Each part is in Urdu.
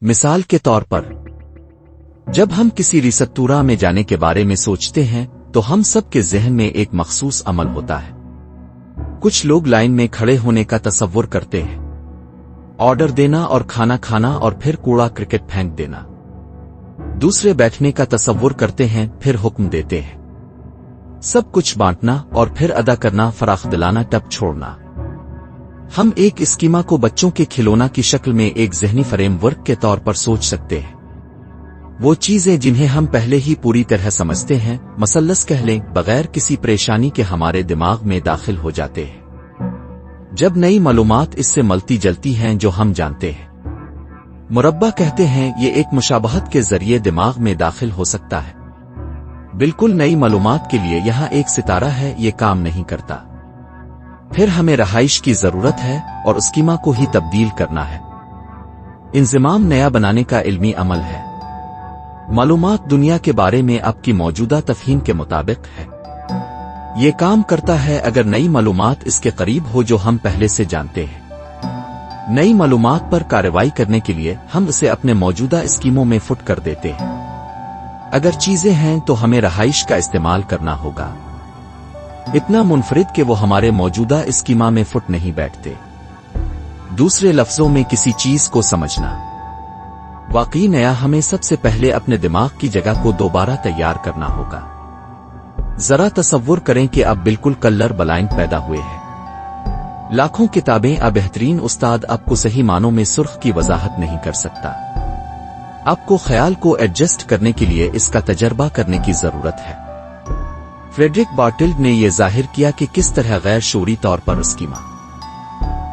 مثال کے طور پر جب ہم کسی ریستورا میں جانے کے بارے میں سوچتے ہیں تو ہم سب کے ذہن میں ایک مخصوص عمل ہوتا ہے۔ کچھ لوگ لائن میں کھڑے ہونے کا تصور کرتے ہیں، آرڈر دینا اور کھانا کھانا اور پھر کوڑا کرکٹ پھینک دینا۔ دوسرے بیٹھنے کا تصور کرتے ہیں، پھر حکم دیتے ہیں، سب کچھ بانٹنا اور پھر ادا کرنا، فراخ دلانا، ٹپ چھوڑنا۔ ہم ایک اسکیما کو بچوں کے کھلونا کی شکل میں ایک ذہنی فریم ورک کے طور پر سوچ سکتے ہیں۔ وہ چیزیں جنہیں ہم پہلے ہی پوری طرح سمجھتے ہیں، مثلث کہہ لیں، بغیر کسی پریشانی کے ہمارے دماغ میں داخل ہو جاتے ہیں جب نئی معلومات اس سے ملتی جلتی ہیں جو ہم جانتے ہیں۔ مربع کہتے ہیں یہ ایک مشابہت کے ذریعے دماغ میں داخل ہو سکتا ہے۔ بالکل نئی معلومات کے لیے یہاں ایک ستارہ ہے، یہ کام نہیں کرتا۔ پھر ہمیں رہائش کی ضرورت ہے اور اسکیما کو ہی تبدیل کرنا ہے۔ انضمام نیا بنانے کا علمی عمل ہے۔ معلومات دنیا کے بارے میں آپ کی موجودہ تفہیم کے مطابق ہے۔ یہ کام کرتا ہے اگر نئی معلومات اس کے قریب ہو جو ہم پہلے سے جانتے ہیں۔ نئی معلومات پر کارروائی کرنے کے لیے ہم اسے اپنے موجودہ اسکیموں میں فٹ کر دیتے ہیں۔ اگر چیزیں ہیں تو ہمیں رہائش کا استعمال کرنا ہوگا، اتنا منفرد کہ وہ ہمارے موجودہ اسکیما میں فٹ نہیں بیٹھتے۔ دوسرے لفظوں میں کسی چیز کو سمجھنا واقعی نیا، ہمیں سب سے پہلے اپنے دماغ کی جگہ کو دوبارہ تیار کرنا ہوگا۔ ذرا تصور کریں کہ اب بالکل کلر بلائنڈ پیدا ہوئے ہیں۔ لاکھوں کتابیں بہترین استاد آپ کو صحیح معنوں میں سرخ کی وضاحت نہیں کر سکتا۔ آپ کو خیال کو ایڈجسٹ کرنے کے لیے اس کا تجربہ کرنے کی ضرورت ہے۔ فریڈرک بارٹلڈ نے یہ ظاہر کیا کہ کس طرح غیر شعوری طور پر اسکیما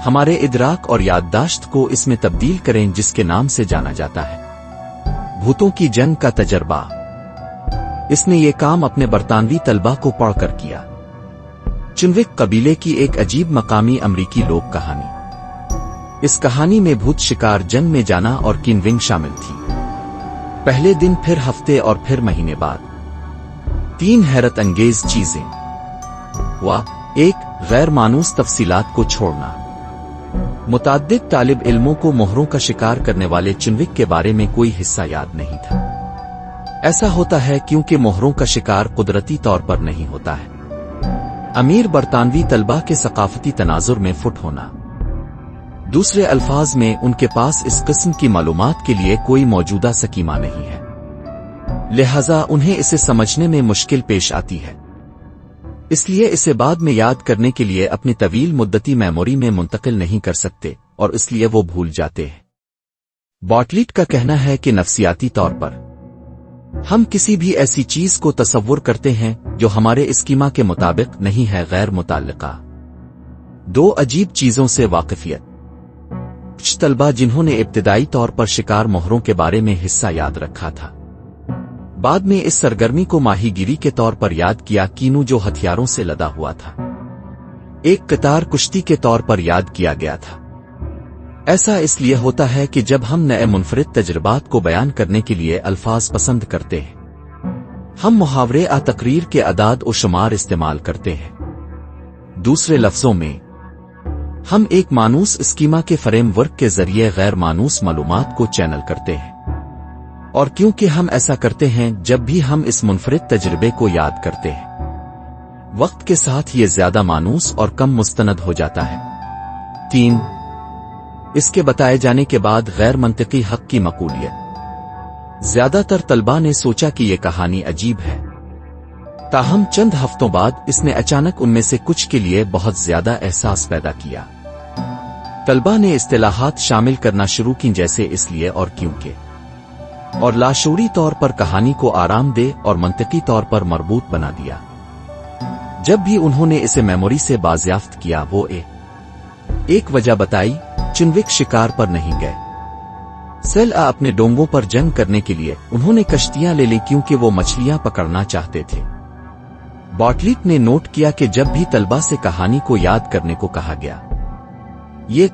ہمارے ادراک اور یادداشت کو اس میں تبدیل کریں جس کے نام سے جانا جاتا ہے بھوتوں کی جنگ کا تجربہ۔ اس نے یہ کام اپنے برطانوی طلبہ کو پڑھ کر کیا۔ چنوک قبیلے کی ایک عجیب مقامی امریکی لوک کہانی۔ اس کہانی میں بھوت شکار، جنگ میں جانا اور کینونگ شامل تھی۔ پہلے دن، پھر ہفتے اور پھر مہینے بعد 3 حیرت انگیز چیزیں۔ ایک غیر مانوس تفصیلات کو چھوڑنا۔ متعدد طالب علموں کو مہروں کا شکار کرنے والے چنوک کے بارے میں کوئی حصہ یاد نہیں تھا۔ ایسا ہوتا ہے کیونکہ مہروں کا شکار قدرتی طور پر نہیں ہوتا ہے۔ امیر برطانوی طلبہ کے ثقافتی تناظر میں فٹ ہونا۔ دوسرے الفاظ میں ان کے پاس اس قسم کی معلومات کے لیے کوئی موجودہ سکیما نہیں ہے، لہذا انہیں اسے سمجھنے میں مشکل پیش آتی ہے، اس لیے اسے بعد میں یاد کرنے کے لیے اپنی طویل مدتی میموری میں منتقل نہیں کر سکتے اور اس لیے وہ بھول جاتے ہیں۔ بارٹلڈ کا کہنا ہے کہ نفسیاتی طور پر ہم کسی بھی ایسی چیز کو تصور کرتے ہیں جو ہمارے اسکیما کے مطابق نہیں ہے، غیر متعلقہ۔ 2 عجیب چیزوں سے واقفیت۔ کچھ طلبہ جنہوں نے ابتدائی طور پر شکار مہروں کے بارے میں حصہ یاد رکھا تھا، بعد میں اس سرگرمی کو ماہی گیری کے طور پر یاد کیا، کینو جو ہتھیاروں سے لدا ہوا تھا ایک قطار کشتی کے طور پر یاد کیا گیا تھا۔ ایسا اس لیے ہوتا ہے کہ جب ہم نئے منفرد تجربات کو بیان کرنے کے لیے الفاظ پسند کرتے ہیں، ہم محاورے تقریر کے اعداد و شمار استعمال کرتے ہیں۔ دوسرے لفظوں میں ہم ایک مانوس اسکیما کے فریم ورک کے ذریعے غیر مانوس معلومات کو چینل کرتے ہیں، اور کیونکہ ہم ایسا کرتے ہیں جب بھی ہم اس منفرد تجربے کو یاد کرتے ہیں، وقت کے ساتھ یہ زیادہ مانوس اور کم مستند ہو جاتا ہے۔ 3 اس کے بتائے جانے کے بعد غیر منطقی حق کی مقبولیت۔ زیادہ تر طلبہ نے سوچا کہ یہ کہانی عجیب ہے، تاہم چند ہفتوں بعد اس نے اچانک ان میں سے کچھ کے لیے بہت زیادہ احساس پیدا کیا۔ طلبہ نے اصطلاحات شامل کرنا شروع کی جیسے اس لیے اور کیونکہ، اور لاشعوری طور پر کہانی کو آرام دہ اور منطقی طور پر مربوط بنا دیا۔ جب بھی انہوں نے اسے میموری سے بازیافت کیا، وہ ایک وجہ بتائی، چنوک شکار پر نہیں گئے۔ سیل اپنے ڈونگوں پر جنگ کرنے کے لیے انہوں نے کشتیاں لے لیں کیونکہ وہ مچھلیاں پکڑنا چاہتے تھے۔ بارٹلڈ نے نوٹ کیا کہ جب بھی طلبہ سے کہانی کو یاد کرنے کو کہا گیا، یہ